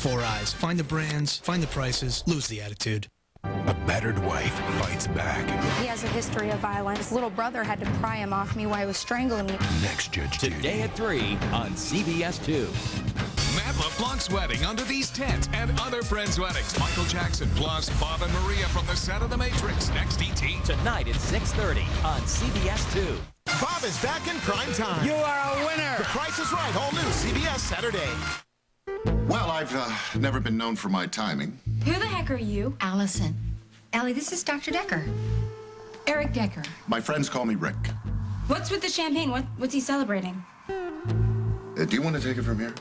Four Eyes. Find the brands, find the prices, lose the attitude. A battered wife fights back. He has a history of violence. His little brother had to pry him off me while he was strangling me. Next Judge Today at 3 on CBS 2. Matt LeBlanc's wedding under these tents and other friends' weddings. Michael Jackson plus Bob and Maria from the set of The Matrix. Next ET. Tonight at 6:30 on CBS 2. Bob is back in prime time. You are a winner. The Price is Right, all new CBS Saturday. Well, I've never been known for my timing. Who the heck are you? Allison. Allie, this is Dr. Decker. Eric Decker. My friends call me Rick. What's with the champagne? What's he celebrating? Do you want to take it from here?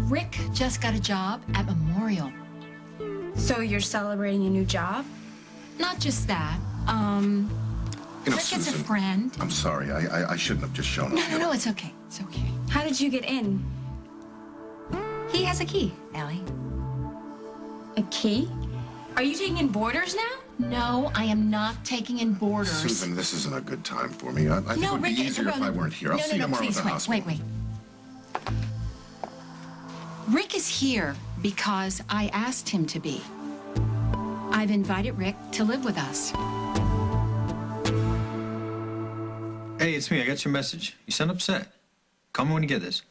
Rick just got a job at Memorial. So you're celebrating a new job? Not just that. You know, Rick is a Susan, friend. I'm sorry. I shouldn't have just shown up. No, it's okay. It's okay. How did you get in? He has a key, Allie. A key? Are you taking in boarders now? No, I am not taking in boarders. Susan, this isn't a good time for me. I think it would be easier if I weren't here. I'll see you tomorrow at the hospital. Wait. Rick is here because I asked him to be. I've invited Rick to live with us. Hey, it's me. I got your message. You sound upset. Call me when you get this.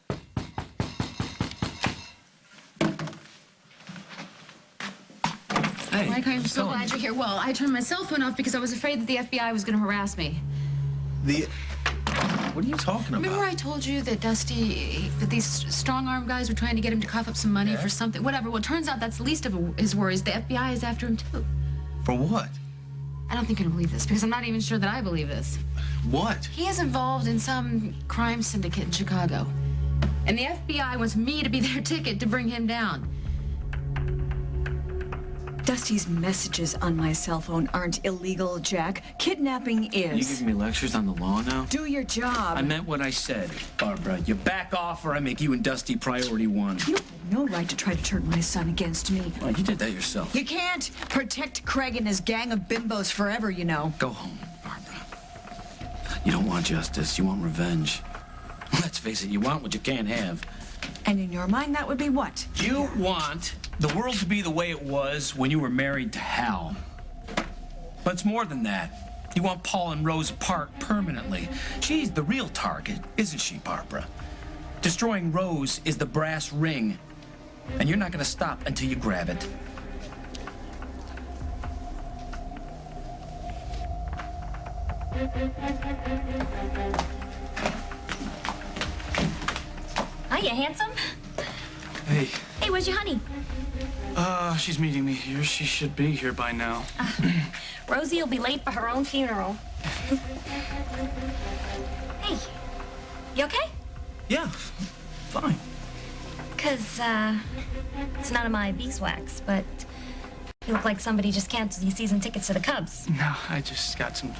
Hey, Mike, I'm so glad you're here. Well, I turned my cell phone off because I was afraid that the FBI was going to harass me. What are you talking about? Remember I told you that that these strong-arm guys were trying to get him to cough up some money for something? Whatever. Well, it turns out that's the least of his worries. The FBI is after him, too. For what? I don't think you're going to believe this because I'm not even sure that I believe this. What? He is involved in some crime syndicate in Chicago. And the FBI wants me to be their ticket to bring him down. Dusty's messages on my cell phone aren't illegal, Jack. Kidnapping is. You giving me lectures on the law now? Do your job. I meant what I said, Barbara. You back off or I make you and Dusty priority one. You have no right to try to turn my son against me. Well, you did that yourself. You can't protect Craig and his gang of bimbos forever, you know. Go home, Barbara. You don't want justice. You want revenge. Let's face it, you want what you can't have. And in your mind, that would be what? You want the world to be the way it was when you were married to Hal. But it's more than that. You want Paul and Rose apart permanently. She's the real target, isn't she, Barbara? Destroying Rose is the brass ring. And you're not going to stop until you grab it. Hiya, handsome. Hey. Hey, where's your honey? She's meeting me here. She should be here by now. Rosie will be late for her own funeral. Hey, you okay? Yeah, fine. Because, it's none of my beeswax, but you look like somebody just canceled your season tickets to the Cubs. No, I just got some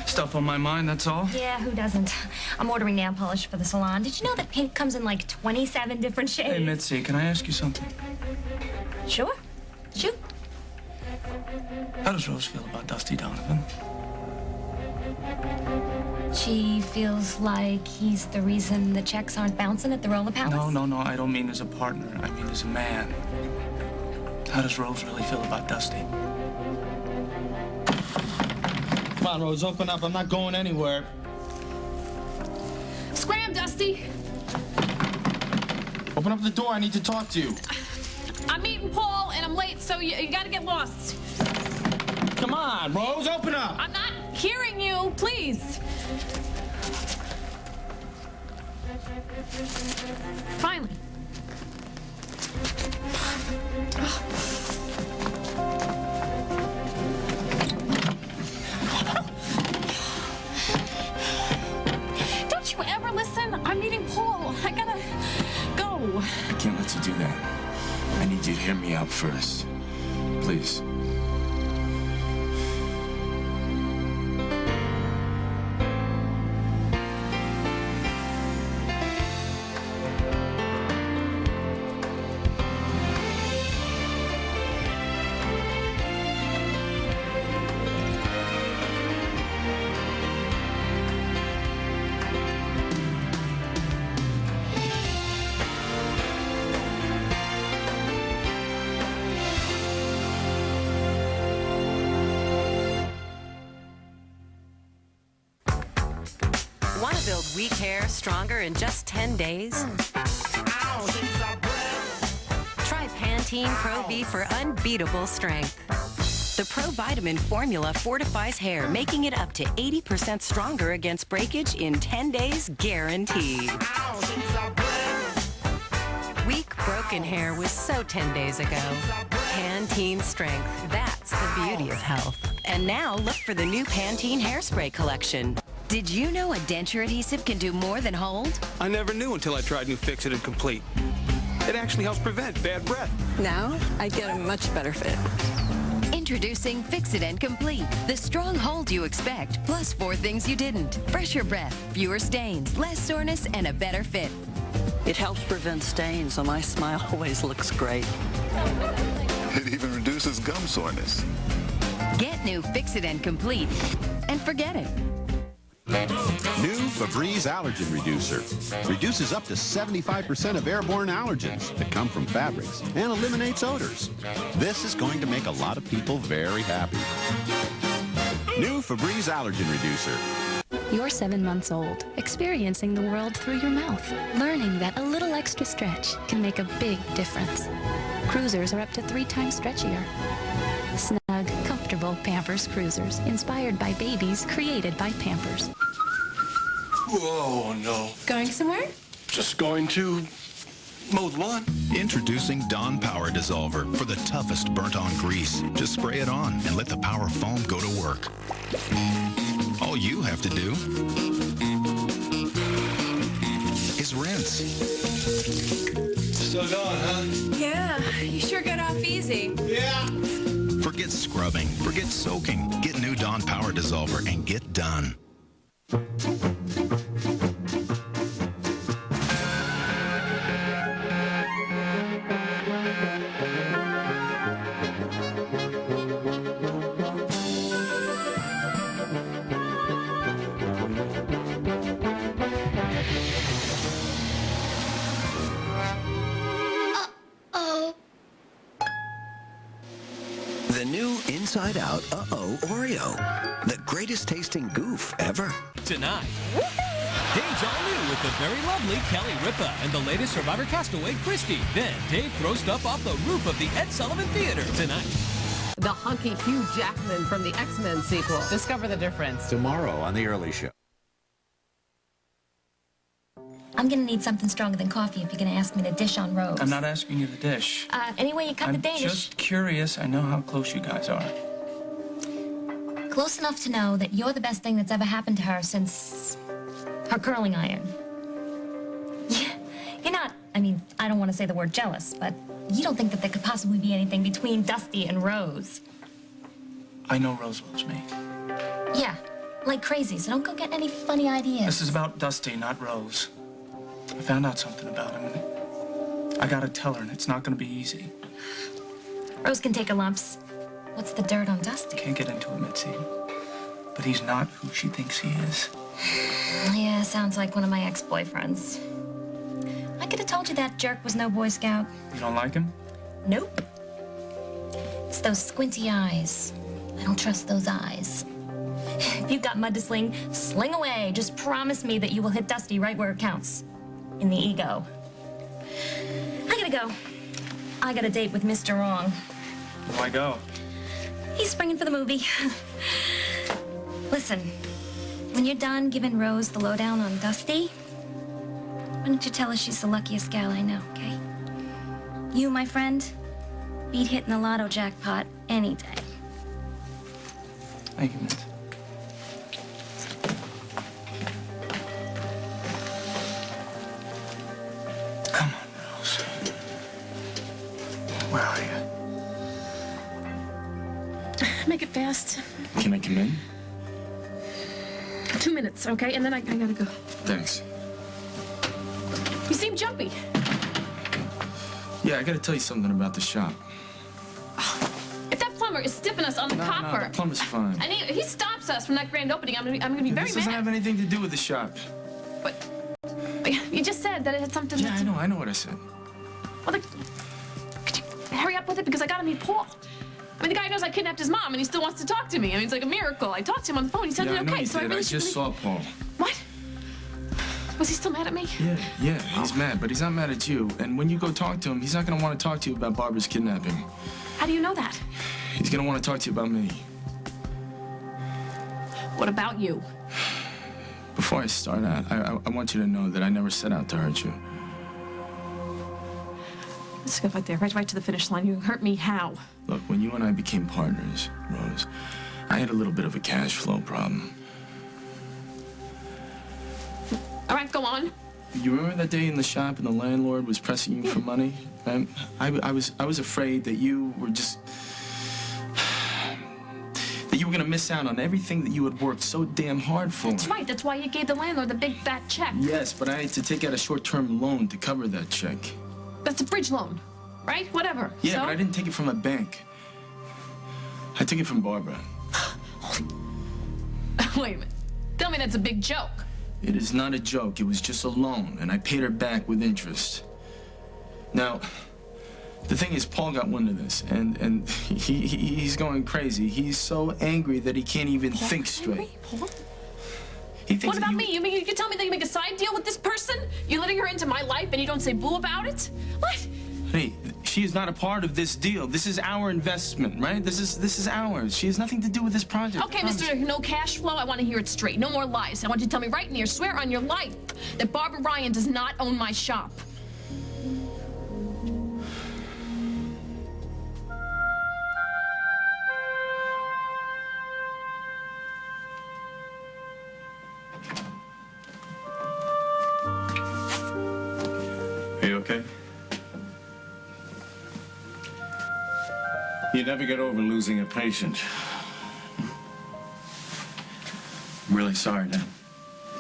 stuff on my mind, that's all. Yeah, who doesn't? I'm ordering nail polish for the salon. Did you know that pink comes in like 27 different shades? Hey, Mitzi, can I ask you something? Sure. Shoot. How does Rose feel about Dusty Donovan? She feels like he's the reason the checks aren't bouncing at the Roller Palace? No, I don't mean as a partner. I mean as a man. How does Rose really feel about Dusty? Come on, Rose, open up. I'm not going anywhere. Scram, Dusty! Open up the door. I need to talk to you. I'm meeting Paul, and I'm late, so you gotta get lost. Come on, Rose, open up. I'm not hearing you, please. Finally. Don't you ever listen? I'm meeting Paul. I gotta go. I can't let you do that. I need you to hear me out first. Please. Want to build weak hair stronger in just 10 days? Try Pantene Pro V for unbeatable strength. The Pro Vitamin formula fortifies hair, making it up to 80% stronger against breakage in 10 days, guaranteed. Weak, broken hair was so 10 days ago. Pantene Strength, that's the beauty of health. And now, look for the new Pantene Hairspray collection. Did you know a denture adhesive can do more than hold? I never knew until I tried new Fix-It and Complete. It actually helps prevent bad breath. Now, I get a much better fit. Introducing Fix-It and Complete. The strong hold you expect, plus 4 things you didn't. Fresher breath, fewer stains, less soreness, and a better fit. It helps prevent stains, so my smile always looks great. It even reduces gum soreness. Get new Fix-It and Complete, and forget it. New Febreze Allergen Reducer. Reduces up to 75% of airborne allergens that come from fabrics and eliminates odors. This is going to make a lot of people very happy. New Febreze Allergen Reducer. You're 7 months old, experiencing the world through your mouth, learning that a little extra stretch can make a big difference. Cruisers are up to 3 times stretchier. Snug, comfortable Pampers Cruisers, inspired by babies, created by Pampers. Whoa, no. Going somewhere? Just going to mow the lawn. Introducing Dawn Power Dissolver for the toughest burnt-on grease. Just spray it on and let the power foam go to work. All you have to do is rinse. Still going, huh? Yeah, you sure got off easy. Yeah. Forget scrubbing, forget soaking. Get new Dawn Power Dissolver and get done. The new Inside Out Uh-Oh Oreo. The greatest tasting goof ever. Tonight, Dave's all new with the very lovely Kelly Ripa and the latest Survivor castaway, Christy. Then Dave throws stuff off the roof of the Ed Sullivan Theater tonight. The hunky Hugh Jackman from the X-Men sequel. Discover the difference. Tomorrow on The Early Show. I'm gonna need something stronger than coffee if you're gonna ask me to dish on Rose. I'm not asking you to dish. Anyway, you cut the I'm Danish. just curious. I know how close you guys are. Close enough to know that you're the best thing that's ever happened to her since her curling iron. You're not, I mean, I don't want to say the word jealous, but you don't think that there could possibly be anything between Dusty and Rose. I know Rose loves me. Yeah, like crazy, so don't go getting any funny ideas. This is about Dusty, not Rose. I found out something about him, and I gotta tell her, and it's not gonna be easy. Rose can take her lumps. What's the dirt on Dusty? Can't get into it, Mitzi. But he's not who she thinks he is. Yeah, sounds like one of my ex-boyfriends. I could have told you that jerk was no Boy Scout. You don't like him? Nope. It's those squinty eyes. I don't trust those eyes. If you've got mud to sling, sling away. Just promise me that you will hit Dusty right where it counts. In the ego. I gotta go. I got a date with Mr. Wrong. Why go? He's springing for the movie. Listen, when you're done giving Rose the lowdown on Dusty, why don't you tell her she's the luckiest gal I know, okay? You, my friend, beat hitting the lotto jackpot any day. Thank you, Mitzi. Come on, Rose. Where are you? Make it fast. Can I come in? 2 minutes, okay? And then I gotta go. Thanks. You seem jumpy. Yeah, I gotta tell you something about the shop. If that plumber is stiffing us on the copper. No, the plumber's fine. And if he stops us from that grand opening, I'm gonna be very This doesn't mad. have anything to do with the shop. But you just said that it had something Yeah, to... I know what I said. Well, could you hurry up with it? Because I gotta meet Paul. I mean, the guy knows I kidnapped his mom, and he still wants to talk to me. I mean, it's like a miracle. I talked to him on the phone. He sounded Yeah, I know okay, you so did. I really I just saw Paul. What? Was he still mad at me? Yeah, he's mad, but he's not mad at you. And when you go talk to him, he's not gonna want to talk to you about Barbara's kidnapping. How do you know that? He's gonna want to talk to you about me. What about you? Before I start out, I want you to know that I never set out to hurt you. Let's go right there, right to the finish line. You hurt me how? Look, when you and I became partners, Rose, I had a little bit of a cash flow problem. All right, go on. You remember that day in the shop and the landlord was pressing you for money? And I was afraid that you were just... that you were gonna miss out on everything that you had worked so damn hard for. That's right. That's why you gave the landlord the big fat check. Yes, but I had to take out a short-term loan to cover that check. That's a bridge loan, right? Whatever. Yeah, so? but I didn't take it from a bank. I took it from Barbara. Wait a minute. Tell me that's a big joke. It is not a joke. It was just a loan, and I paid her back with interest. Now, the thing is, Paul got wind of this, and he's going crazy. He's so angry that he can't even think straight. Paul? He thinks what about me? You mean you can tell me that you make a side deal with this person? You're letting her into my life and you don't say boo about it? What? Hey, she is not a part of this deal. This is our investment, right? This is ours. She has nothing to do with this project. Okay, Mr. No Cash Flow, I want to hear it straight. No more lies. I want you to tell me right in here, swear on your life, that Barbara Ryan does not own my shop. Are you okay? You never get over losing a patient. I'm really sorry, Dad.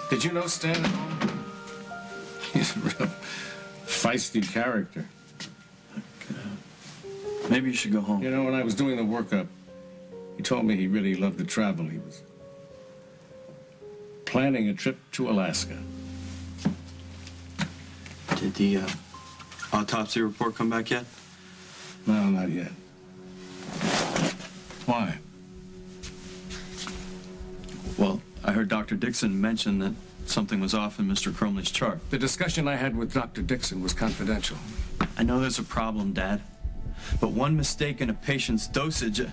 Did you know Stan at home? He's a real feisty character. Maybe you should go home. You know, when I was doing the workup, he told me he really loved to travel. He was planning a trip to Alaska. Did the autopsy report come back yet? No, not yet. Why? Well, I heard Dr. Dixon mention that something was off in Mr. Cromley's chart. The discussion I had with Dr. Dixon was confidential. I know there's a problem, Dad. But one mistake in a patient's dosage, it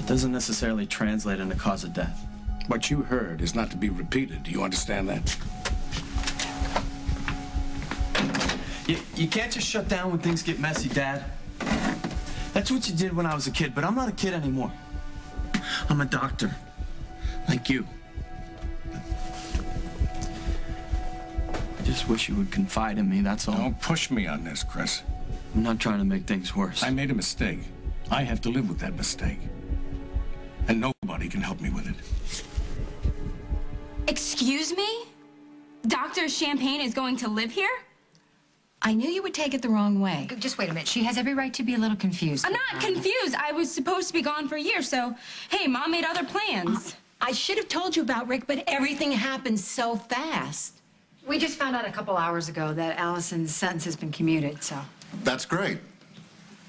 doesn't necessarily translate into cause of death. What you heard is not to be repeated. Do you understand that? You can't just shut down when things get messy, Dad. That's what you did when I was a kid, but I'm not a kid anymore. I'm a doctor, like you. I just wish you would confide in me, that's all. Don't push me on this, Chris. I'm not trying to make things worse. I made a mistake. I have to live with that mistake. And nobody can help me with it. Excuse me? Dr. Champagne is going to live here? I knew you would take it the wrong way. Just wait a minute. She has every right to be a little confused. I'm not confused. I was supposed to be gone for a year, so, hey, Mom made other plans. I should have told you about Rick, but everything happened so fast. We just found out a couple hours ago that Allison's sentence has been commuted, so. That's great.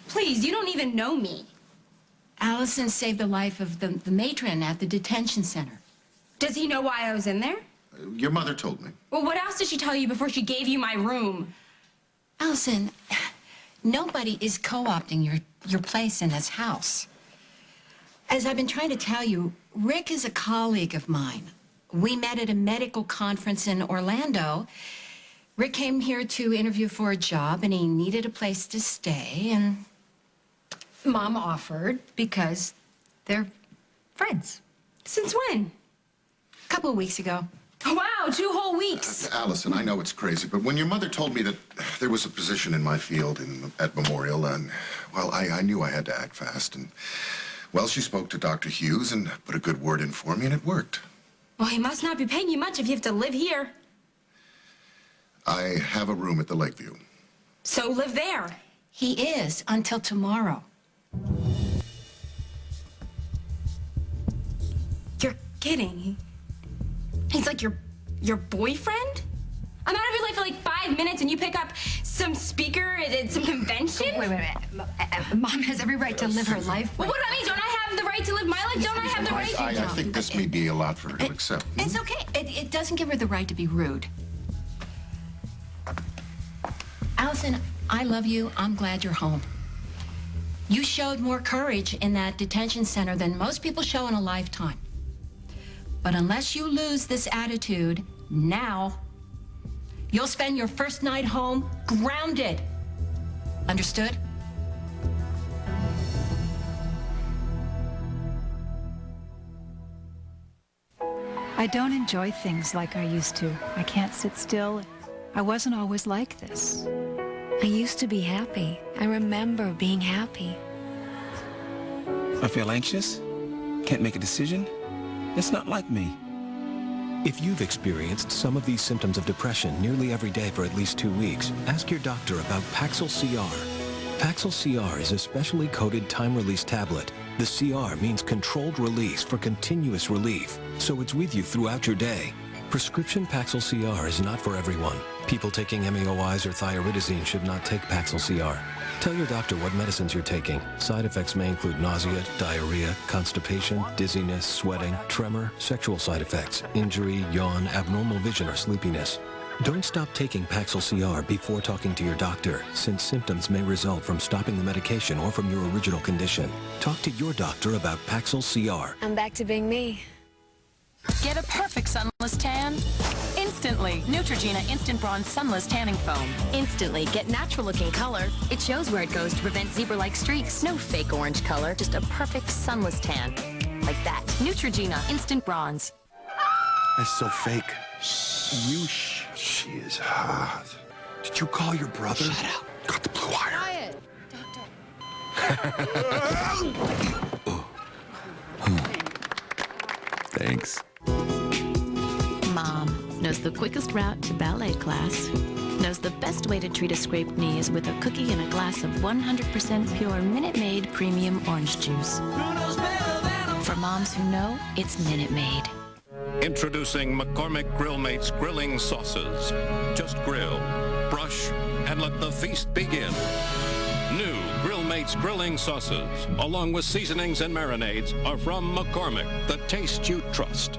Please, you don't even know me. Allison saved the life of the matron at the detention center. Does he know why I was in there? Your mother told me. Well, what else did she tell you before she gave you my room? Allison, nobody is co-opting your place in this house. As I've been trying to tell you, Rick is a colleague of mine. We met at a medical conference in Orlando. Rick came here to interview for a job, and he needed a place to stay, and Mom offered because they're friends. Since when? A couple of weeks ago. Wow, 2 whole weeks. Allison, I know it's crazy, but when your mother told me that there was a position in my field at Memorial, and, well, I knew I had to act fast. And, well, she spoke to Dr. Hughes and put a good word in for me, and it worked. Well, he must not be paying you much if you have to live here. I have a room at the Lakeview. So live there. He is until tomorrow. You're kidding. He's like your boyfriend? I'm out of your life for like 5 minutes and you pick up some speaker at some convention? Wait. Mom has every right to live her life. Well, what do I mean? Don't I have have the right to live my life? Don't I have the right to? I think this may be a lot for her to accept. It's okay. It doesn't give her the right to be rude. Allison, I love you. I'm glad you're home. You showed more courage in that detention center than most people show in a lifetime. But unless you lose this attitude now, you'll spend your first night home grounded. Understood? I don't enjoy things like I used to. I can't sit still. I wasn't always like this. I used to be happy. I remember being happy. I feel anxious, can't make a decision. It's not like me. If you've experienced some of these symptoms of depression nearly every day for at least 2 weeks, ask your doctor about Paxil CR. Paxil CR is a specially coded time-release tablet. The CR means controlled release for continuous relief, so it's with you throughout your day. Prescription Paxil CR is not for everyone. People taking MAOIs or thyroidazine should not take Paxil CR. Tell your doctor what medicines you're taking. Side effects may include nausea, diarrhea, constipation, dizziness, sweating, tremor, sexual side effects, injury, yawn, abnormal vision, or sleepiness. Don't stop taking Paxil CR before talking to your doctor, since symptoms may result from stopping the medication or from your original condition. Talk to your doctor about Paxil CR. I'm back to being me. Get a perfect sunless tan instantly. Neutrogena Instant Bronze Sunless Tanning Foam. Instantly get natural-looking color. It shows where it goes to prevent zebra-like streaks. No fake orange color, just a perfect sunless tan. Like that. Neutrogena Instant Bronze. That's so fake. You shh. She is hot. Did you call your brother? Shut up. Got the blue wire. Quiet. Thanks. Mom knows the quickest route to ballet class, knows the best way to treat a scraped knee is with a cookie and a glass of 100% pure Minute Maid premium orange juice. For moms who know, it's Minute Maid. Introducing McCormick Grill Mates grilling sauces. Just grill, brush, and let the feast begin. New Grill Mates grilling sauces, along with seasonings and marinades, are from McCormick, the taste you trust.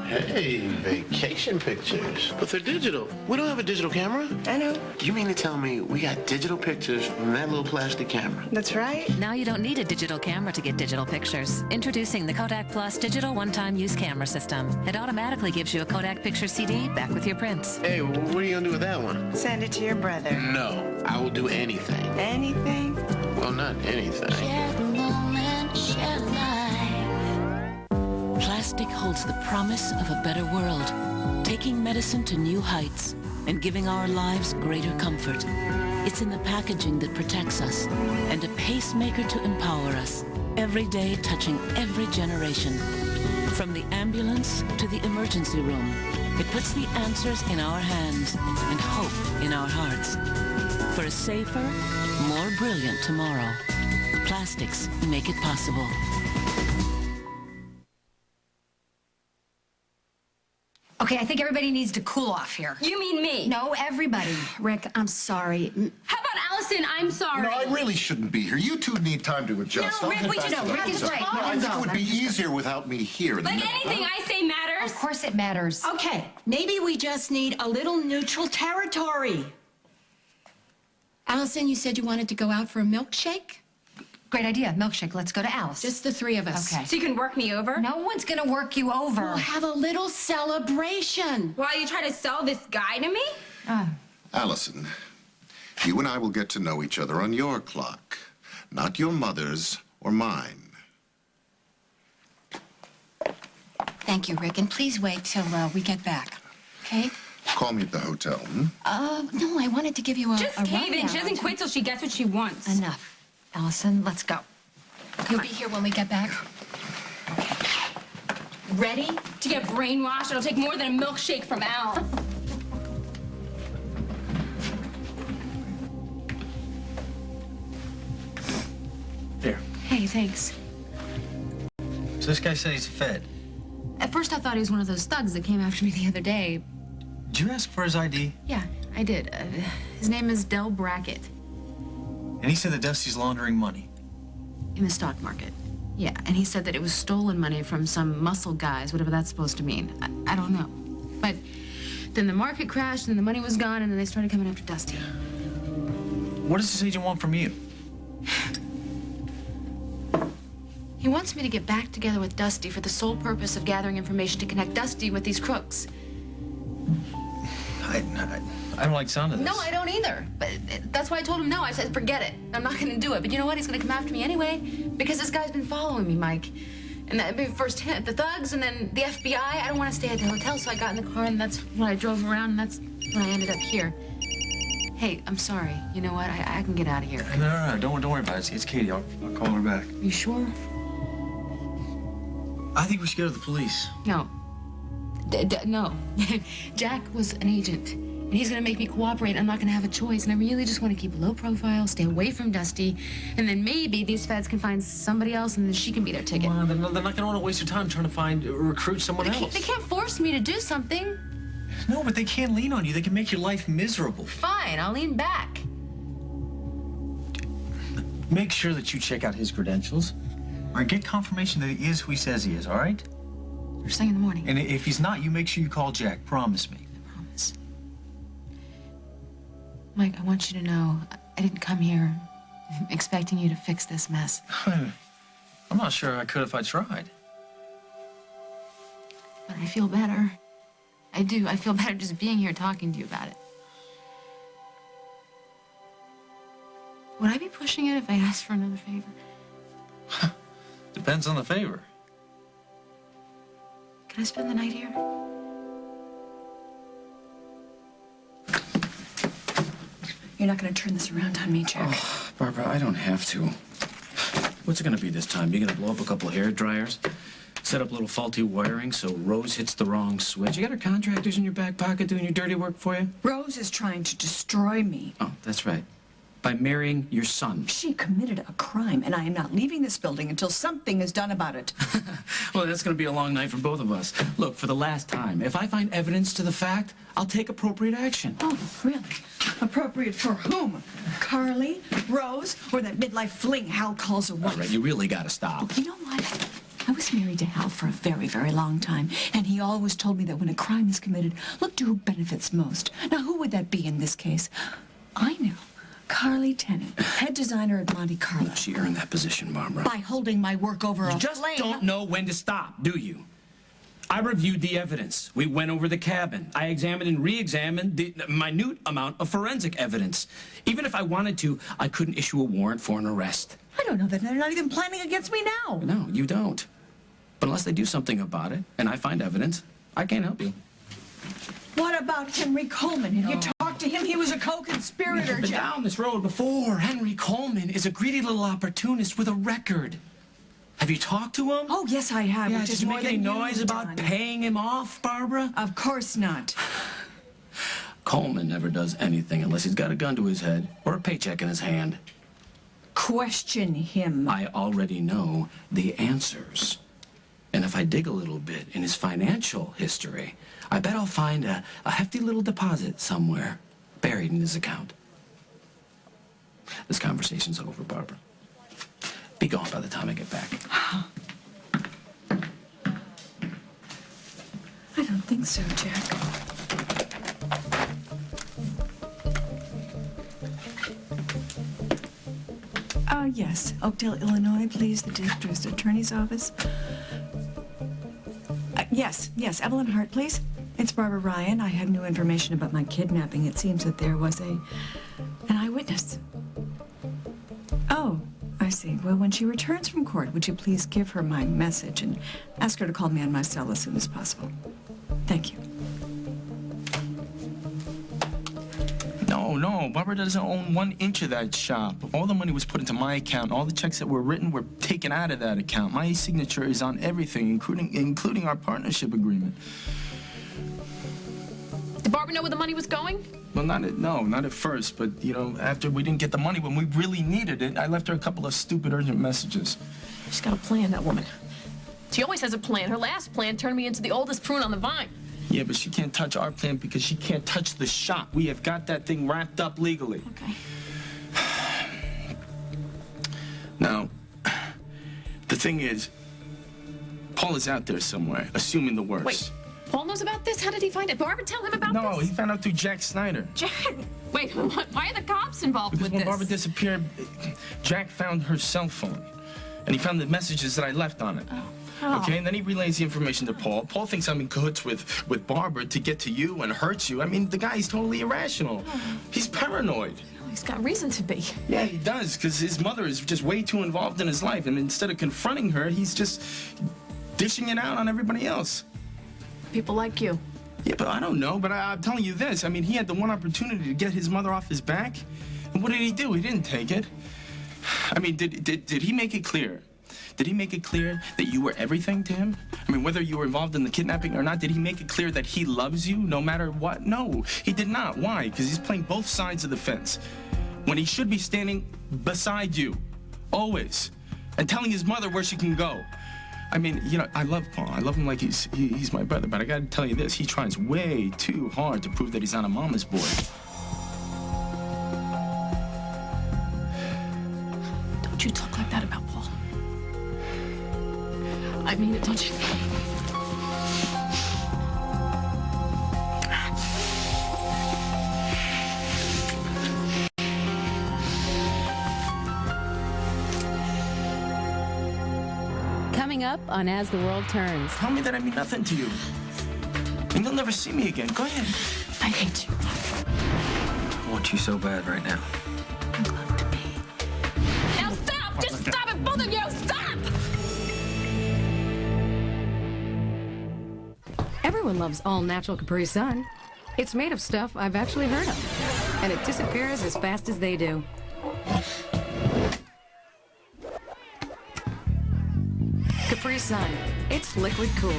Hey, vacation pictures. But they're digital. We don't have a digital camera. I know. You mean to tell me we got digital pictures from that little plastic camera? That's right. Now you don't need a digital camera to get digital pictures. Introducing the Kodak Plus Digital One-Time Use Camera System. It automatically gives you a Kodak picture CD back with your prints. Hey, what are you gonna do with that one? Send it to your brother. No, I will do anything. Anything? Well, not anything. Share the moment, share life. Plastic holds the promise of a better world, taking medicine to new heights and giving our lives greater comfort. It's in the packaging that protects us and a pacemaker to empower us, every day touching every generation. From the ambulance to the emergency room, it puts the answers in our hands and hope in our hearts. For a safer, more brilliant tomorrow, plastics make it possible. Okay, I think everybody needs to cool off here. You mean me? No, everybody. Rick, I'm sorry. How about Allison? I'm sorry. No, I really shouldn't be here. You two need time to adjust. No, I'll Rick, get we back just- to Rick it. is right. No, I think it would be easier without me here. Like anything I say matters. Of course it matters. Okay, maybe we just need a little neutral territory. Allison, you said you wanted to go out for a milkshake? Great idea. Milkshake. Let's go to Alice. Just the three of us. Okay. So you can work me over? No one's gonna work you over. We'll have a little celebration. While you try to sell this guy to me? Allison, you and I will get to know each other on your clock, not your mother's or mine. Thank you, Rick, and please wait till we get back, okay? Call me at the hotel, No, I wanted to give you a Just cave in. She doesn't quit till she gets what she wants. Enough. Allison, let's go. You'll be here when we get back? Okay. Ready? To get brainwashed, it'll take more than a milkshake from Al. Here. Hey, thanks. So this guy said he's a Fed. At first I thought he was one of those thugs that came after me the other day. Did you ask for his ID? Yeah, I did. His name is Del Brackett. And he said that Dusty's laundering money. In the stock market. Yeah, and he said that it was stolen money from some muscle guys, whatever that's supposed to mean. I don't know. But then the market crashed and the money was gone and then they started coming after Dusty. What does this agent want from you? He wants me to get back together with Dusty for the sole purpose of gathering information to connect Dusty with these crooks. I don't like the sound of this. No, I don't either. But that's why I told him no. I said, forget it. I'm not going to do it. But you know what? He's going to come after me anyway because this guy's been following me, Mike. And that first hit the thugs and then the FBI. I don't want to stay at the hotel, so I got in the car and that's when I drove around and that's when I ended up here. Hey, I'm sorry. You know what? I can get out of here. No. Don't worry about it. It's Katie. I'll call her back. You sure? I think we should go to the police. No. No. Jack was an agent, and he's going to make me cooperate. I'm not going to have a choice, and I really just want to keep a low profile, stay away from Dusty, and then maybe these feds can find somebody else, and then she can be their ticket. Well, they're not going to want to waste their time trying to recruit someone else. They can't force me to do something. No, but they can't lean on you. They can make your life miserable. Fine, I'll lean back. Make sure that you check out his credentials. All right, get confirmation that he is who he says he is, all right? First thing in the morning. And if he's not, you make sure you call Jack. Promise me. I promise. Mike, I want you to know I didn't come here expecting you to fix this mess. I'm not sure I could if I tried. But I feel better. I do. I feel better just being here talking to you about it. Would I be pushing it if I asked for another favor? Depends on the favor. Can I spend the night here? You're not going to turn this around on me, Jack. Oh, Barbara, I don't have to. What's it going to be this time? You're going to blow up a couple of hair dryers? Set up a little faulty wiring so Rose hits the wrong switch? You got her contractors in your back pocket doing your dirty work for you? Rose is trying to destroy me. Oh, that's right. By marrying your son. She committed a crime, and I am not leaving this building until something is done about it. Well, that's going to be a long night for both of us. Look, for the last time, if I find evidence to the fact, I'll take appropriate action. Oh, really? Appropriate for whom? Carly, Rose, or that midlife fling Hal calls a wife? All right, you really got to stop. You know what? I was married to Hal for a very, very long time, and he always told me that when a crime is committed, look to who benefits most. Now, who would that be in this case? I know. Carly Tennant, head designer at Monte Carlo. She earned that position, Barbara. By holding my work over You a just flame. don't know when to stop, do you? I reviewed the evidence. We went over the cabin. I examined and re-examined the minute amount of forensic evidence. Even if I wanted to, I couldn't issue a warrant for an arrest. I don't know that they're not even planning against me now. No, you don't. But unless they do something about it, and I find evidence, I can't help you. What about Henry Coleman? Have you talked to him? He was a co-conspirator, We've been Jack. down this road before. Henry Coleman is a greedy little opportunist with a record. Have you talked to him? Oh, yes, I have. Yeah, which did is you more make any than noise you've about done. paying him off, Barbara? Of course not. Coleman never does anything unless he's got a gun to his head or a paycheck in his hand. Question him. I already know the answers. And if I dig a little bit in his financial history, I bet I'll find a hefty little deposit somewhere buried in his account. This conversation's over, Barbara. Be gone by the time I get back. I don't think so, Jack. Yes. Oakdale, Illinois, please. The district attorney's office. Yes, Evelyn Hart, please. It's Barbara Ryan. I have new information about my kidnapping. It seems that there was an eyewitness. Oh, I see. Well, when she returns from court, would you please give her my message and ask her to call me on my cell as soon as possible? Thank you. No, Barbara doesn't own 1 inch of that shop. All the money was put into my account. All the checks that were written were taken out of that account. My signature is on everything, including our partnership agreement. Did Barbara know where the money was going? Well, not at first, but, you know, after we didn't get the money when we really needed it, I left her a couple of stupid urgent messages. She's got a plan, that woman. She always has a plan. Her last plan turned me into the oldest prune on the vine. Yeah, but she can't touch our plan because she can't touch the shop. We have got that thing wrapped up legally. Okay. Now, The thing is, Paul is out there somewhere, assuming the worst. Wait, Paul knows about this? How did he find it? Barbara tell him about this? No, he found out through Jack Snyder. Jack? Wait, why are the cops involved Because with when this? Barbara disappeared, Jack found her cell phone. And he found the messages that I left on it. Oh. Okay, and then he relays the information to Paul. Paul thinks I'm in cahoots with Barbara to get to you and hurt you. I mean, the guy's totally irrational. He's paranoid. He's got reason to be. Yeah, he does, because his mother is just way too involved in his life. And instead of confronting her, he's just dishing it out on everybody else. People like you. Yeah, but I don't know. But I'm telling you this. I mean, he had the one opportunity to get his mother off his back. And what did he do? He didn't take it. I mean, did he make it clear? Did he make it clear that you were everything to him? I mean, whether you were involved in the kidnapping or not, did he make it clear that he loves you no matter what? No, he did not. Why? Because he's playing both sides of the fence. When he should be standing beside you, always, and telling his mother where she can go. I mean, you know, I love Paul. I love him like he's my brother, but I gotta tell you this, he tries way too hard to prove that he's not a mama's boy. Don't you talk like that about Paul. I mean it, don't you? Coming up on As the World Turns. Tell me that I mean nothing to you. And you'll never see me again. Go ahead. I hate you. I want you so bad right now. Now stop! Just stop it, both of you! Stop! Everyone loves all-natural Capri Sun. It's made of stuff I've actually heard of, and it disappears as fast as they do. Capri Sun. It's liquid cool.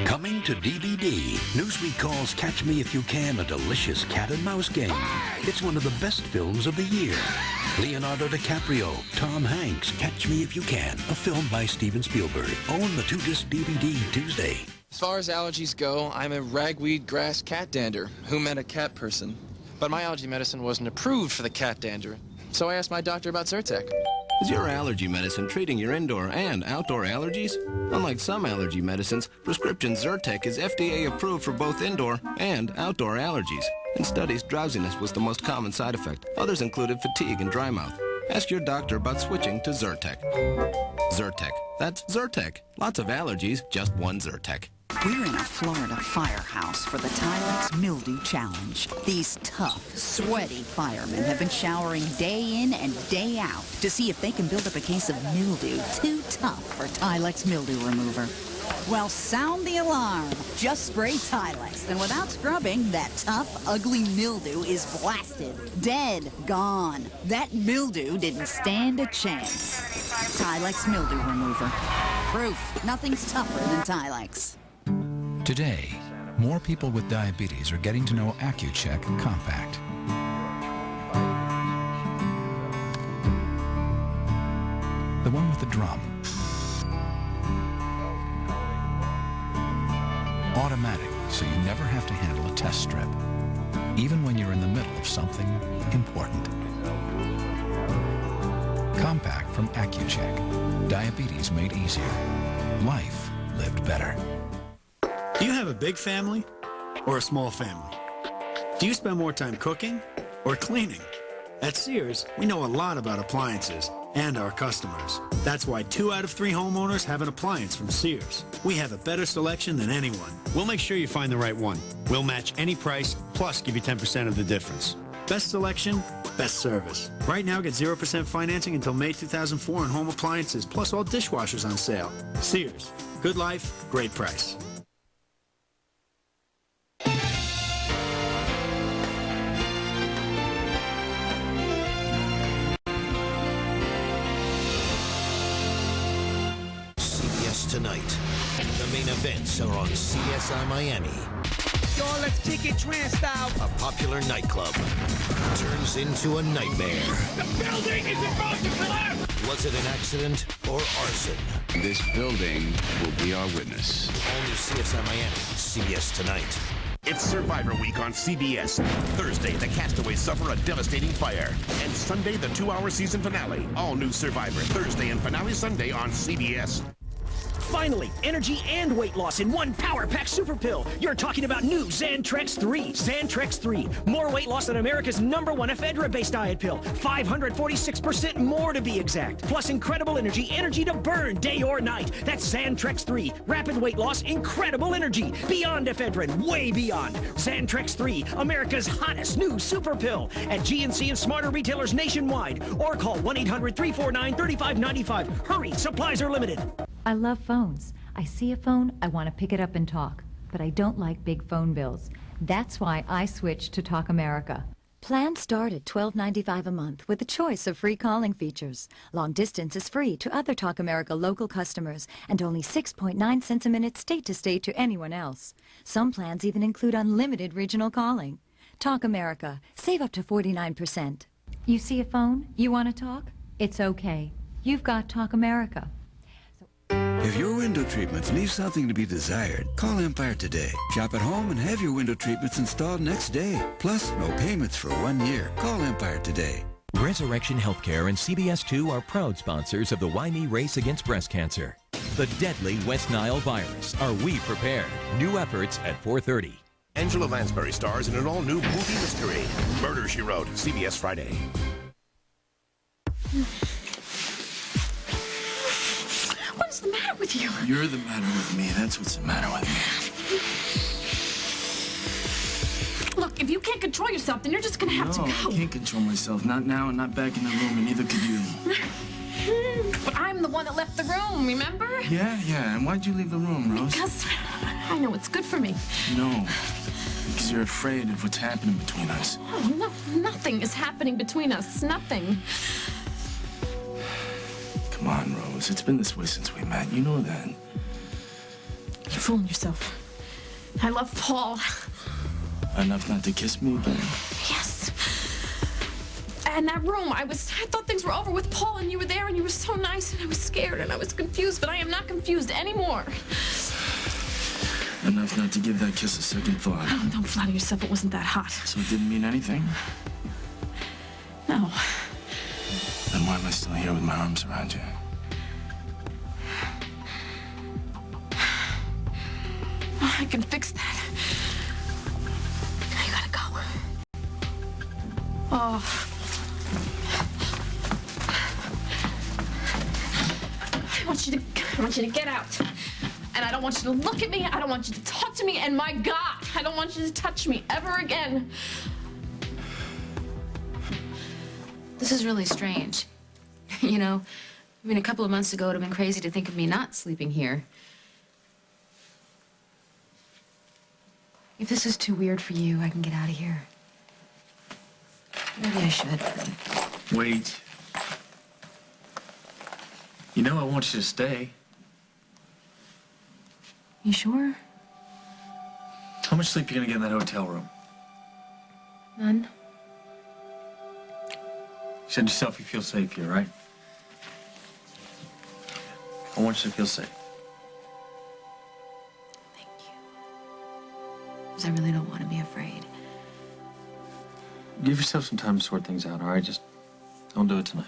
Coming to DVD, Newsweek calls Catch Me If You Can a delicious cat and mouse game. It's one of the best films of the year. Leonardo DiCaprio, Tom Hanks, Catch Me If You Can, a film by Steven Spielberg. Own the 2-disc DVD Tuesday. As far as allergies go, I'm a ragweed grass cat dander who met a cat person. But my allergy medicine wasn't approved for the cat dander, so I asked my doctor about Zyrtec. Is your allergy medicine treating your indoor and outdoor allergies? Unlike some allergy medicines, prescription Zyrtec is FDA approved for both indoor and outdoor allergies. In studies, drowsiness was the most common side effect. Others included fatigue and dry mouth. Ask your doctor about switching to Zyrtec. Zyrtec. That's Zyrtec. Lots of allergies, just one Zyrtec. We're in a Florida firehouse for the Tilex Mildew Challenge. These tough, sweaty firemen have been showering day in and day out to see if they can build up a case of mildew too tough for Tilex Mildew Remover. Well, sound the alarm. Just spray Tilex, and without scrubbing, that tough, ugly mildew is blasted. Dead. Gone. That mildew didn't stand a chance. Tilex Mildew Remover. Proof. Nothing's tougher than Tilex. Today, more people with diabetes are getting to know Atwt Compact. The one with the drum. Automatic, so you never have to handle a test strip, even when you're in the middle of something important. Compact from Atwt. Diabetes made easier. Life lived better. Do you have a big family or a small family? Do you spend more time cooking or cleaning? At Sears, we know a lot about appliances and our customers. That's why 2 out of 3 homeowners have an appliance from Sears. We have a better selection than anyone. We'll make sure you find the right one. We'll match any price, plus give you 10% of the difference. Best selection, best service. Right now, get 0% financing until May 2004 on home appliances, plus all dishwashers on sale. Sears. Good life, great price. Tonight, the main events are on CSI Miami. Y'all, let's kick it trance style. A popular nightclub turns into a nightmare. The building is about to collapse! Was it an accident or arson? This building will be our witness. All new CSI Miami, CBS Tonight. It's Survivor Week on CBS. Thursday, the castaways suffer a devastating fire. And Sunday, the 2-hour season finale. All new Survivor, Thursday and finale Sunday on CBS. Finally, energy and weight loss in one Power Pack Super Pill. You're talking about new Xantrex 3. Xantrex 3. More weight loss than America's #1 ephedra-based diet pill. 546% more to be exact. Plus incredible energy to burn day or night. That's Xantrex 3. Rapid weight loss, incredible energy. Beyond ephedrine, way beyond. Xantrex 3, America's hottest new super pill. At GNC and smarter retailers nationwide. Or call 1-800-349-3595. Hurry, supplies are limited. I love phones. I see a phone, I want to pick it up and talk. But I don't like big phone bills. That's why I switched to Talk America. Plans start at $12.95 a month with a choice of free calling features. Long distance is free to other Talk America local customers and only 6.9 cents a minute state to state to anyone else. Some plans even include unlimited regional calling. Talk America. Save up to 49%. You see a phone? You want to talk? It's okay. You've got Talk America. If your window treatments leave something to be desired, call Empire today. Shop at home and have your window treatments installed next day. Plus, no payments for 1 year. Call Empire today. Resurrection Healthcare and CBS2 are proud sponsors of the Why Me Race Against Breast Cancer. The deadly West Nile virus. Are we prepared? New efforts at 4:30. Angela Lansbury stars in an all-new movie mystery. Murder, She Wrote, CBS Friday. What's the matter with you? You're the matter with me. That's what's the matter with me. Look, if you can't control yourself, then you're just gonna have to go. I can't control myself. Not now and not back in the room, and neither could you. But I'm the one that left the room, remember? Yeah. And why'd you leave the room, Rose? Because I know it's good for me. No. Because you're afraid of what's happening between us. Oh, no, nothing is happening between us. Nothing. Come on, Rose. It's been this way since we met. You know that. You're fooling yourself. I love Paul. Enough not to kiss me again? Yes. And that room, I thought things were over with Paul, and you were there, and you were so nice, and I was scared, and I was confused, but I am not confused anymore. Enough not to give that kiss a second thought. Oh, don't flatter yourself. It wasn't that hot. So it didn't mean anything? No. Then why am I still here with my arms around you? Oh, I can fix that. You gotta go. Oh. I want you to get out. And I don't want you to look at me. I don't want you to talk to me. And my God, I don't want you to touch me ever again. This is really strange. You know, I mean, a couple of months ago, it would have been crazy to think of me not sleeping here. If this is too weird for you, I can get out of here. Maybe I should. Wait. You know I want you to stay. You sure? How much sleep are you gonna get in that hotel room? None. You said yourself you feel safe here, right? I want you to feel safe. Because I really don't want to be afraid. Give yourself some time to sort things out, all right? Just don't do it tonight.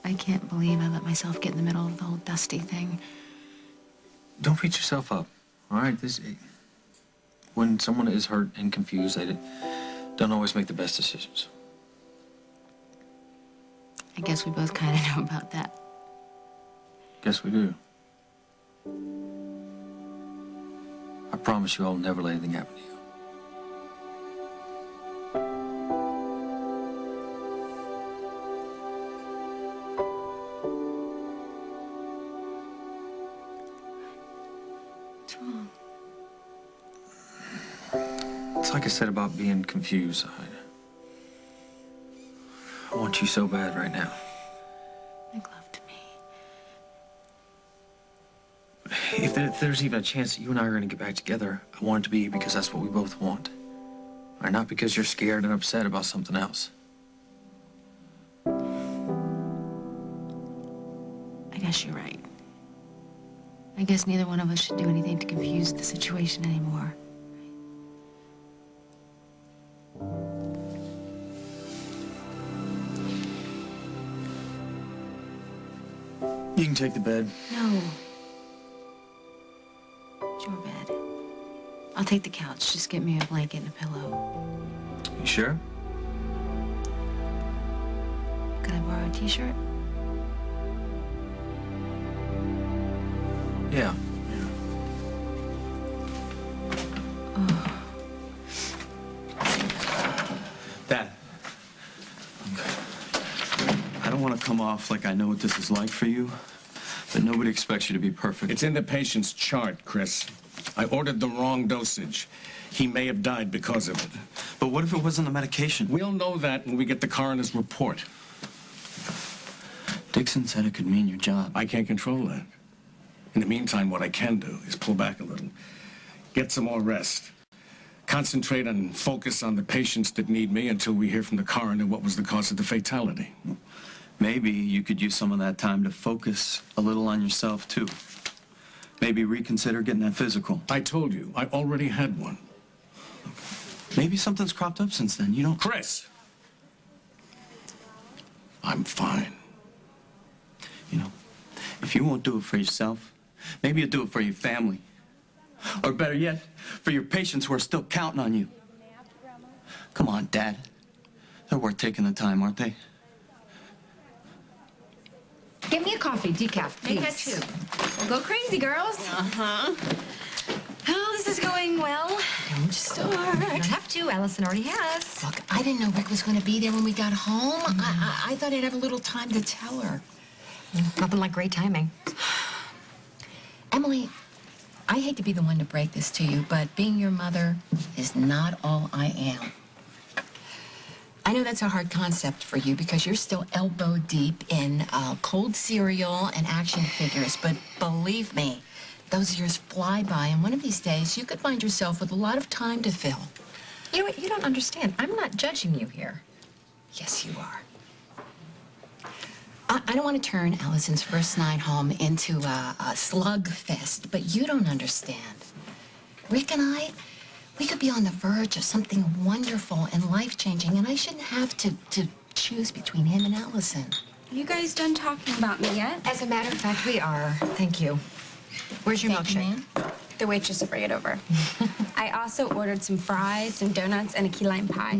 I can't believe I let myself get in the middle of the whole Dusty thing. Don't beat yourself up, all right? When someone is hurt and confused, they don't always make the best decisions. I guess we both kind of know about that. Guess we do. I promise you I'll never let anything happen to you. What's wrong? It's like I said about being confused. I want you so bad right now. Make love to me. If there's even a chance that you and I are going to get back together, I want it to be because that's what we both want. All right, not because you're scared and upset about something else. I guess you're right. I guess neither one of us should do anything to confuse the situation anymore. You can take the bed. No. It's your bed. I'll take the couch. Just get me a blanket and a pillow. You sure? Can I borrow a t-shirt? Yeah. Dad. Okay. I don't want to come off like I know what this is like for you, but nobody expects you to be perfect. It's in the patient's chart, Chris. I ordered the wrong dosage. He may have died because of it. But what if it wasn't the medication? We'll know that when we get the coroner's report. Dixon said it could mean your job. I can't control that. In the meantime, what I can do is pull back a little, get some more rest, concentrate and focus on the patients that need me until we hear from the coroner what was the cause of the fatality. Maybe you could use some of that time to focus a little on yourself, too. Maybe reconsider getting that physical. I told you, I already had one. Maybe something's cropped up since then. You don't... Chris! I'm fine. You know, if you won't do it for yourself, maybe you'll do it for your family. Or better yet, for your patients who are still counting on you. Come on, Dad. They're worth taking the time, aren't they? Get me a coffee, decaf, Make that please. two. We'll go crazy, girls. Uh-huh. Oh, this is going well. Don't start. You don't have to. Allison already has. Look, I didn't know Rick was going to be there when we got home. I thought I'd have a little time to tell her. Nothing like great timing. Emily, I hate to be the one to break this to you, but being your mother is not all I am. I know that's a hard concept for you because you're still elbow deep in cold cereal and action figures, but believe me, those years fly by, and one of these days you could find yourself with a lot of time to fill. You know what? You don't understand. I'm not judging you here. Yes, you are. I don't want to turn Allison's first night home into a slugfest, but you don't understand. Rick and I, we could be on the verge of something wonderful and life-changing, and I shouldn't have to choose between him and Allison. You guys done talking about me yet? As a matter of fact, we are. Thank you. Where's your milkshake? The waitress will bring it over. I also ordered some fries, some donuts, and a key lime pie.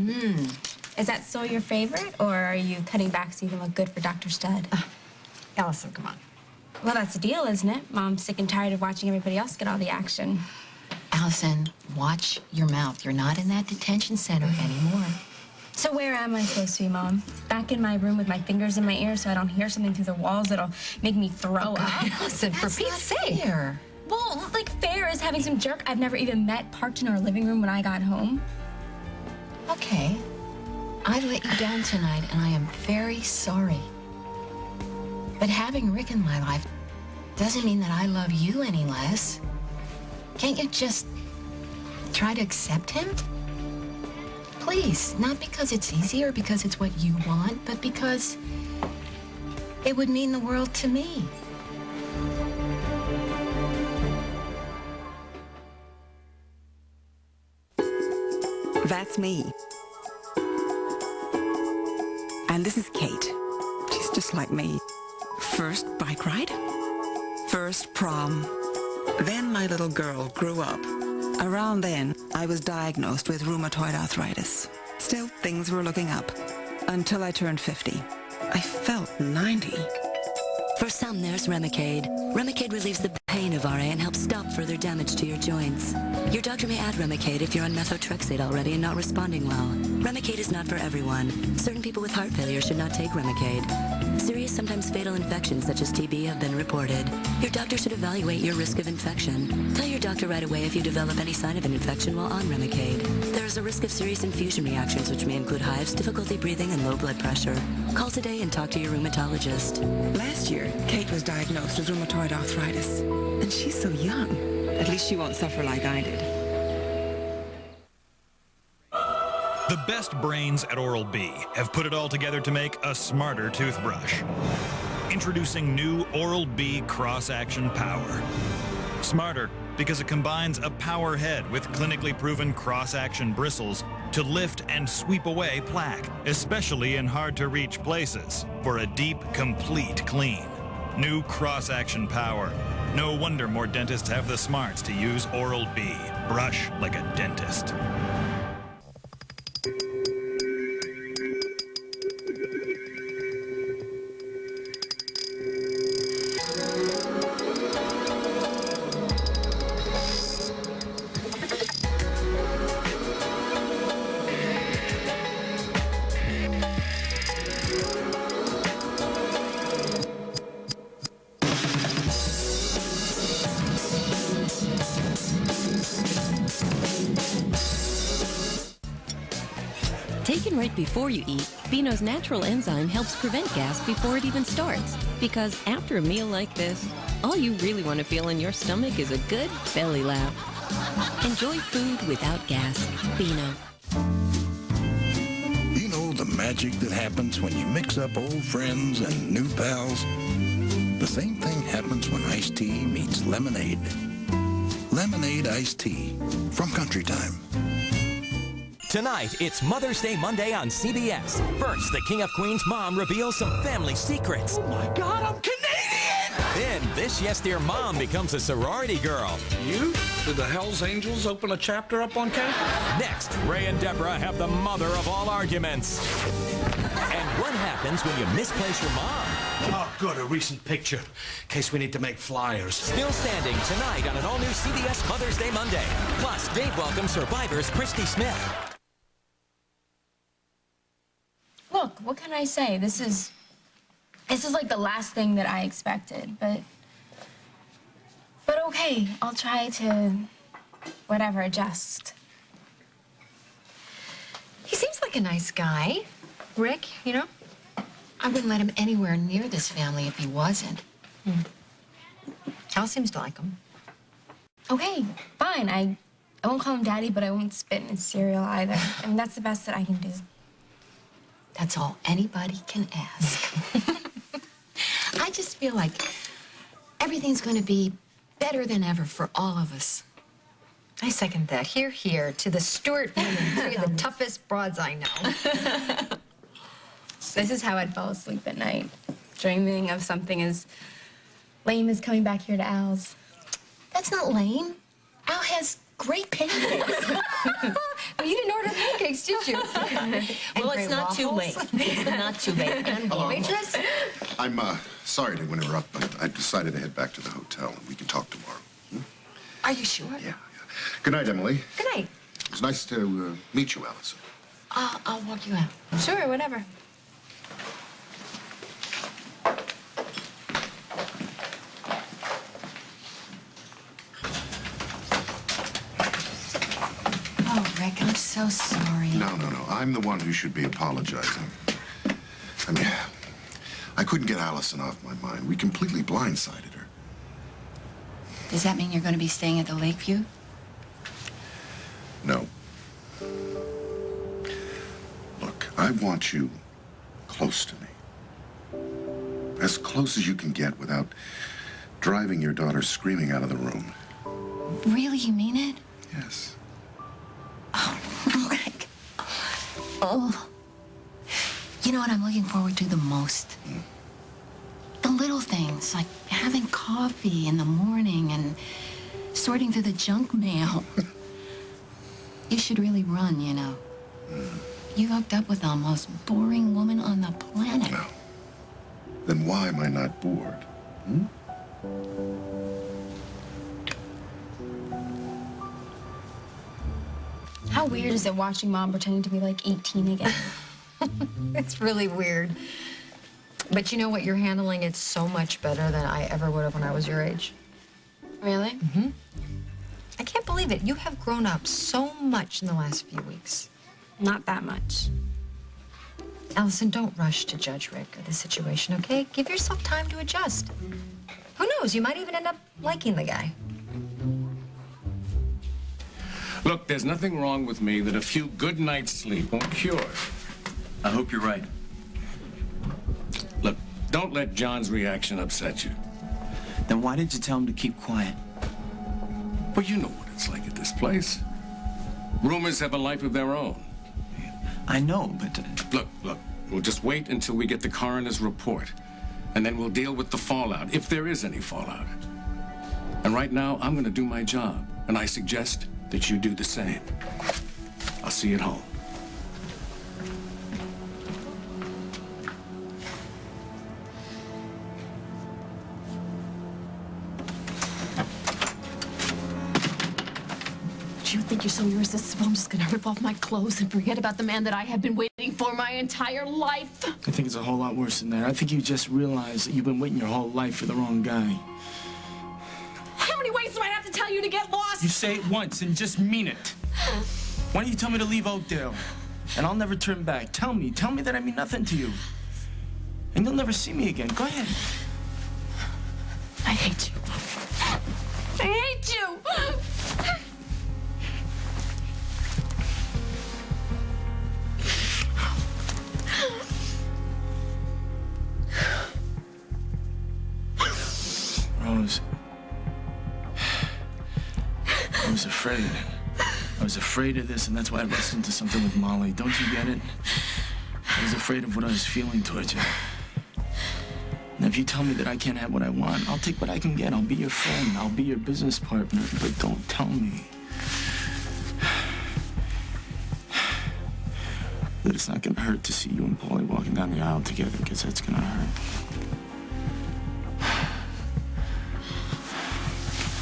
Is that still your favorite, or are you cutting back so you can look good for Dr. Stud? Allison, come on. Well, that's the deal, isn't it? Mom's sick and tired of watching everybody else get all the action. Allison, watch your mouth. You're not in that detention center anymore. So where am I supposed to be, Mom? Back in my room with my fingers in my ears so I don't hear something through the walls that'll make me throw up? Allison, for Pete's sake. Fair. Well, like, fair is having some jerk I've never even met parked in our living room when I got home. Okay. I let you down tonight, and I am very sorry. But having Rick in my life doesn't mean that I love you any less. Can't you just try to accept him? Please, not because it's easy or because it's what you want, but because it would mean the world to me. That's me. And this is Kate. She's just like me. First bike ride, first prom. Then my little girl grew up. Around then, I was diagnosed with rheumatoid arthritis. Still, things were looking up. Until I turned 50. I felt 90. For some, there's Remicade. Remicade relieves the pain of RA and helps stop further damage to your joints. Your doctor may add Remicade if you're on methotrexate already and not responding well. Remicade is not for everyone. Certain people with heart failure should not take Remicade. Serious, sometimes fatal infections such as TB have been reported. Your doctor should evaluate your risk of infection. Tell your doctor right away if you develop any sign of an infection while on Remicade. There is a risk of serious infusion reactions which may include hives, difficulty breathing, and low blood pressure. Call today and talk to your rheumatologist. Last year, Kate was diagnosed with rheumatoid arthritis. And she's so young. At least she won't suffer like I did. The best brains at Oral-B have put it all together to make a smarter toothbrush. Introducing new Oral-B Cross-Action Power. Smarter, because it combines a power head with clinically proven cross-action bristles to lift and sweep away plaque, especially in hard-to-reach places, for a deep, complete clean. New cross-action power. No wonder more dentists have the smarts to use Oral-B. Brush like a dentist. Taken right before you eat, Beano's natural enzyme helps prevent gas before it even starts. Because after a meal like this, all you really want to feel in your stomach is a good belly laugh. Enjoy food without gas. Beano. You know the magic that happens when you mix up old friends and new pals? The same thing happens when iced tea meets lemonade. Lemonade iced tea from Country Time. Tonight, it's Mother's Day Monday on CBS. First, the King of Queens' mom reveals some family secrets. Oh my God, I'm Canadian! Then, this Yes Dear mom becomes a sorority girl. You? Did the Hells Angels open a chapter up on campus? Next, Ray and Deborah have the mother of all arguments. And what happens when you misplace your mom? Oh, good, a recent picture. In case we need to make flyers. Still standing tonight on an all-new CBS Mother's Day Monday. Plus, Dave welcomes Survivor's Christy Smith. Look, what can I say? This is like the last thing that I expected, but okay, I'll try to, whatever, adjust. He seems like a nice guy. Rick, you know? I wouldn't let him anywhere near this family if he wasn't. Al seems to like him. Okay, fine. I won't call him Daddy, but I won't spit in his cereal either. I mean, that's the best that I can do. That's all anybody can ask. I just feel like everything's going to be better than ever for all of us. I second that. Hear, hear to the Stewart women, three of the toughest broads I know. This is how I'd fall asleep at night, dreaming of something as lame as coming back here to Al's. That's not lame. Al has great pancakes. Well, you didn't order pancakes, did you? Well, it's not too late. It's not too late. And waitress? I'm sorry to interrupt, but I decided to head back to the hotel, and we can talk tomorrow. Are you sure? Yeah. Good night, Emily. Good night. It was nice to meet you, Allison. I'll walk you out. Sure, whatever. Oh, Rick, I'm so sorry. No. I'm the one who should be apologizing. I mean, I couldn't get Allison off my mind. We completely blindsided her. Does that mean you're going to be staying at the Lakeview? No. Look, I want you close to me. As close as you can get without driving your daughter screaming out of the room. Really, you mean it? Yes. Oh, Rick. Oh. You know what I'm looking forward to the most? The little things, like having coffee in the morning and sorting through the junk mail. You should really run, you know. You hooked up with the most boring woman on the planet. No. Then why am I not bored? How weird is it watching Mom pretending to be like 18 again? It's really weird. But you know what? You're handling it so much better than I ever would have when I was your age. Really? Mm-hmm. I can't believe it. You have grown up so much in the last few weeks. Not that much. Allison, don't rush to judge Rick or the situation, okay? Give yourself time to adjust. Who knows? You might even end up liking the guy. Look, there's nothing wrong with me that a few good nights' sleep won't cure. I hope you're right. Look, don't let John's reaction upset you. Then why did you tell him to keep quiet? But you know what it's like at this place. Rumors have a life of their own. I know, but... Look. We'll just wait until we get the coroner's report. And then we'll deal with the fallout, if there is any fallout. And right now, I'm going to do my job. And I suggest that you do the same. I'll see you at home. You think you're so irresistible? I'm just gonna rip off my clothes and forget about the man that I have been waiting for my entire life. I think it's a whole lot worse than that. I think you just realize that you've been waiting your whole life for the wrong guy. How many ways do I have to tell you to get lost? You say it once and just mean it. Why don't you tell me to leave Oakdale? And I'll never turn back. Tell me that I mean nothing to you. And you'll never see me again. Go ahead. I hate you. I hate you! Rose, I was afraid. I was afraid of this, and that's why I rushed into something with Molly. Don't you get it? I was afraid of what I was feeling towards you. And if you tell me that I can't have what I want, I'll take what I can get. I'll be your friend. I'll be your business partner. But don't tell me that it's not gonna hurt to see you and Paulie walking down the aisle together, because that's gonna hurt.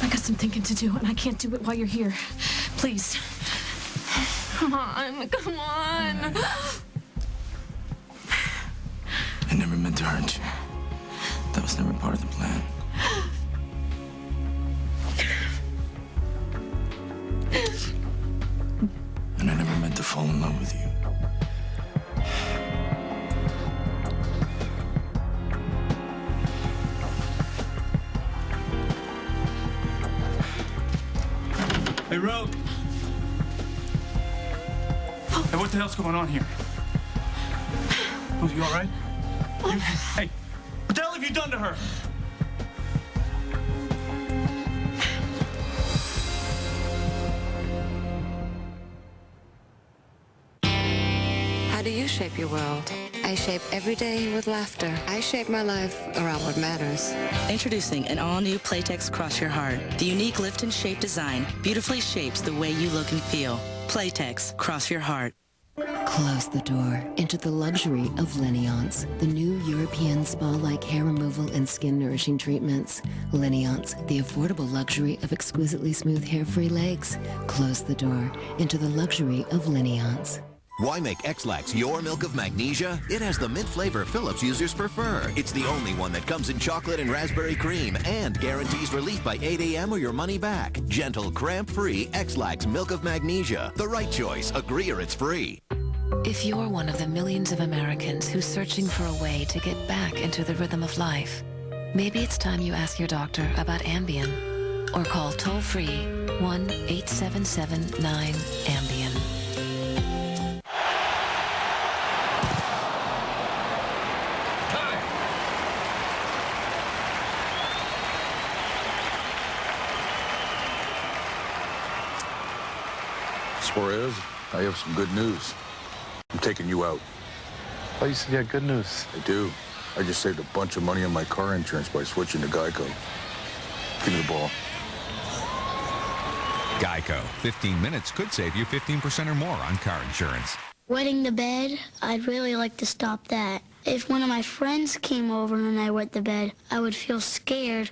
I got some thinking to do, and I can't do it while you're here. Please. Come on. I never meant to hurt you. That was never part of the plan. And I never meant to fall in love with you. Hey, Rogue. Hey, what the hell's going on here? Oh, you all right? Hey, what the hell have you done to her? How do you shape your world? I shape every day with laughter. I shape my life around what matters. Introducing an all-new Playtex Cross Your Heart. The unique lift and shape design beautifully shapes the way you look and feel. Playtex Cross Your Heart. Close the door into the luxury of Lineance, the new European spa-like hair removal and skin-nourishing treatments. Lineance, the affordable luxury of exquisitely smooth hair-free legs. Close the door into the luxury of Lineance. Why make X-Lax your milk of magnesia? It has the mint flavor Philips users prefer. It's the only one that comes in chocolate and raspberry cream and guarantees relief by 8 a.m. or your money back. Gentle, cramp-free X-Lax milk of magnesia. The right choice. Agree or it's free. If you're one of the millions of Americans who's searching for a way to get back into the rhythm of life, maybe it's time you ask your doctor about Ambien. Or call toll-free 1-877-9-AMBIEN. Suarez, I have some good news. I'm taking you out. Oh, you said you had good news. I do. I just saved a bunch of money on my car insurance by switching to Geico. Give me the ball. Geico. 15 minutes could save you 15% or more on car insurance. Wetting the bed, I'd really like to stop that. If one of my friends came over and I wet the bed, I would feel scared.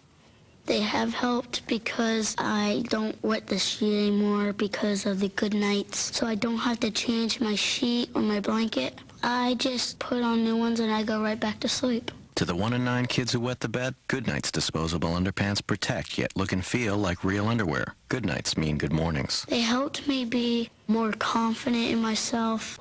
They have helped because I don't wet the sheet anymore because of the good nights. So I don't have to change my sheet or my blanket. I just put on new ones and I go right back to sleep. To the 1 in 9 kids who wet the bed, Goodnight's disposable underpants protect, yet look and feel like real underwear. Goodnights mean good mornings. They helped me be more confident in myself.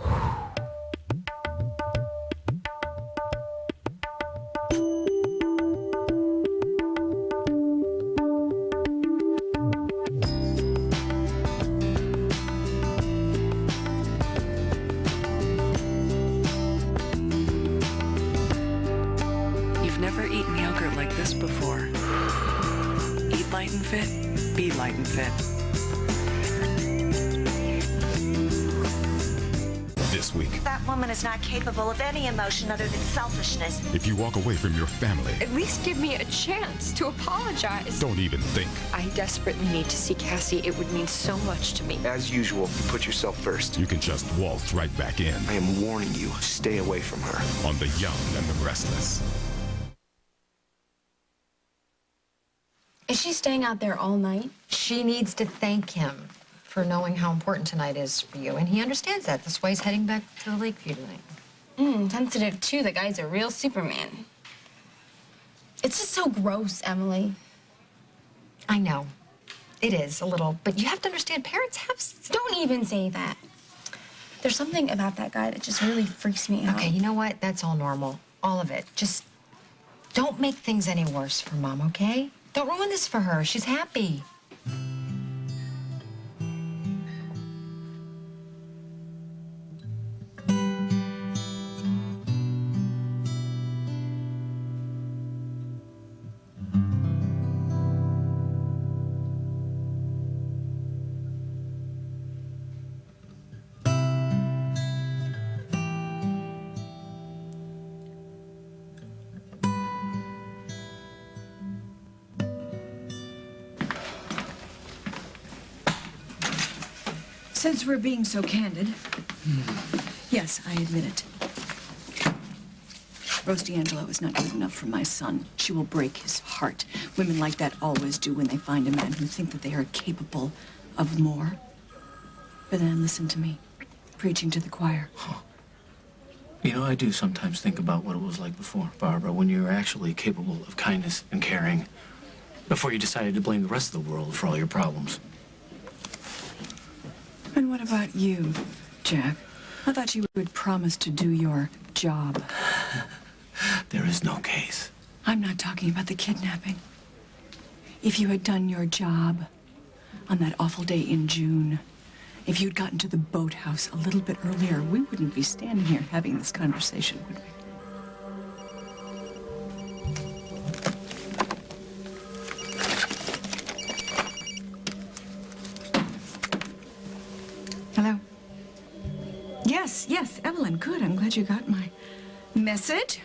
Before. Eat Eat light and fit, be light and fit. This week, That woman is not capable of any emotion other than selfishness. if you walk away from your family, At least give me a chance to apologize. don't even think. I desperately need to see Cassie. It would mean so much to me. As usual, you put yourself first. You can just waltz right back in. I am warning you, stay away from her. On The Young and the Restless. Is she staying out there all night? She needs to thank him for knowing how important tonight is for you, and he understands that. That's why he's heading back to the Lakeview tonight. Sensitive, too. The guy's a real Superman. It's just so gross, Emily. I know. It is, a little. But you have to understand, parents have... Don't even say that. There's something about that guy that just really freaks me out. Okay, you know what? That's all normal. All of it. Just don't make things any worse for Mom, okay? Don't ruin this for her. She's happy. Since we're being so candid, yes, I admit it. Rose D'Angelo is not good enough for my son. She will break his heart. Women like that always do when they find a man who think that they are capable of more. But then listen to me, preaching to the choir. You know, I do sometimes think about what it was like before, Barbara, when you were actually capable of kindness and caring, before you decided to blame the rest of the world for all your problems. And what about you, Jack? I thought you would promise to do your job. There is no case. I'm not talking about the kidnapping. If you had done your job on that awful day in June, if you'd gotten to the boathouse a little bit earlier, we wouldn't be standing here having this conversation, would we? Hello? Yes, Evelyn, good. I'm glad you got my message.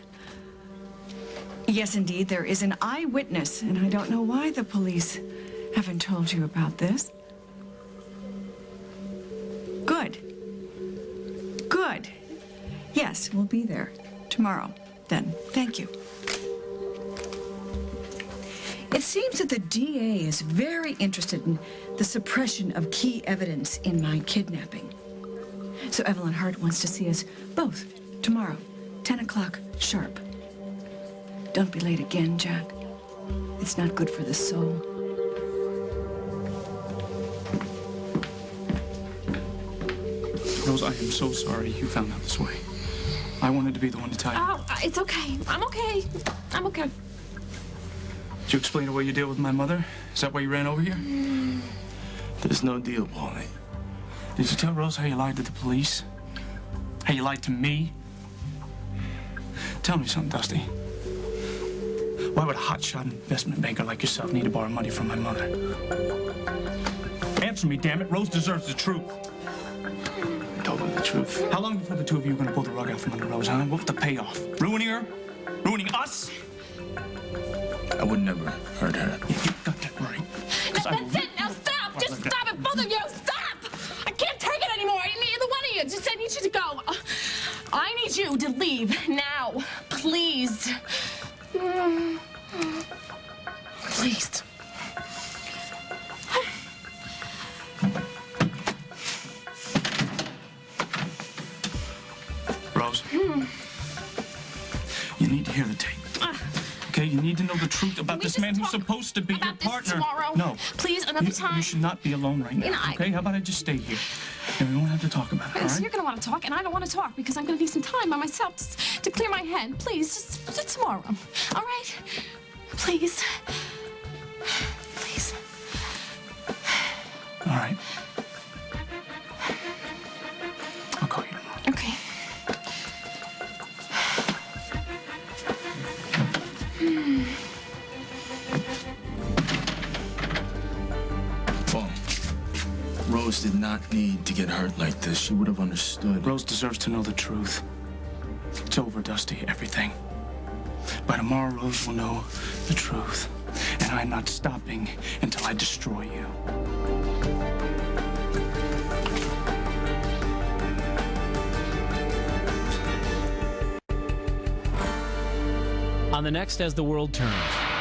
Yes, indeed, there is an eyewitness, and I don't know why the police haven't told you about this. Good. Good. Yes, we'll be there tomorrow, then. Thank you. It seems that the DA is very interested in the suppression of key evidence in my kidnapping. So Evelyn Hart wants to see us both tomorrow, 10 o'clock sharp. Don't be late again, Jack. It's not good for the soul. Rose, I am so sorry you found out this way. I wanted to be the one to tell you. Oh, it's okay. I'm okay. I'm okay. Did you explain away your deal with my mother? Is that why you ran over here? There's no deal, Paulie. Did you tell Rose how you lied to the police? How you lied to me? Tell me something, Dusty. Why would a hotshot investment banker like yourself need to borrow money from my mother? Answer me, damn it. Rose deserves the truth. I told her the truth. How long before the two of you were gonna pull the rug out from under Rose, huh? What was the payoff? Ruining her? Ruining us? I would never hurt her. You got that right. That's it. Now stop. Just stop it, both of you. Stop. I can't take it anymore. Either one of you. Just I need you to go. I need you to leave now, please. Please. Rose, you need to hear the tape. Okay, you need to know the truth about this man who's supposed to be your partner. Tomorrow. No. Please, another time. You should not be alone right now, okay? How about I just stay here? And we won't have to talk about it, all So right? you're going to want to talk, and I don't want to talk because I'm going to need some time by myself to clear my head. Please, just tomorrow. All right? Please. Please. All right. I'll call you tomorrow. Okay. Rose did not need to get hurt like this. She would have understood. Rose deserves to know the truth. It's over, Dusty, everything. By tomorrow, Rose will know the truth. And I'm not stopping until I destroy you. On the next As the World Turns.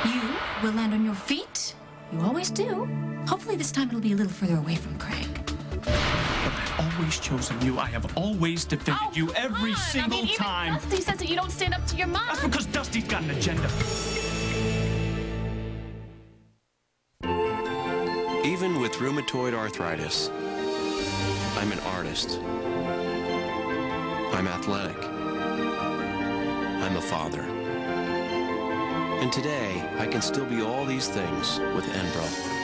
You will land on your feet. You always do. Hopefully this time it'll be a little further away from Craig. I've always chosen you. I have always defended you every single time. Even Dusty says that you don't stand up to your mom. That's because Dusty's got an agenda. Even with rheumatoid arthritis, I'm an artist. I'm athletic. I'm a father. And today, I can still be all these things with Enbro.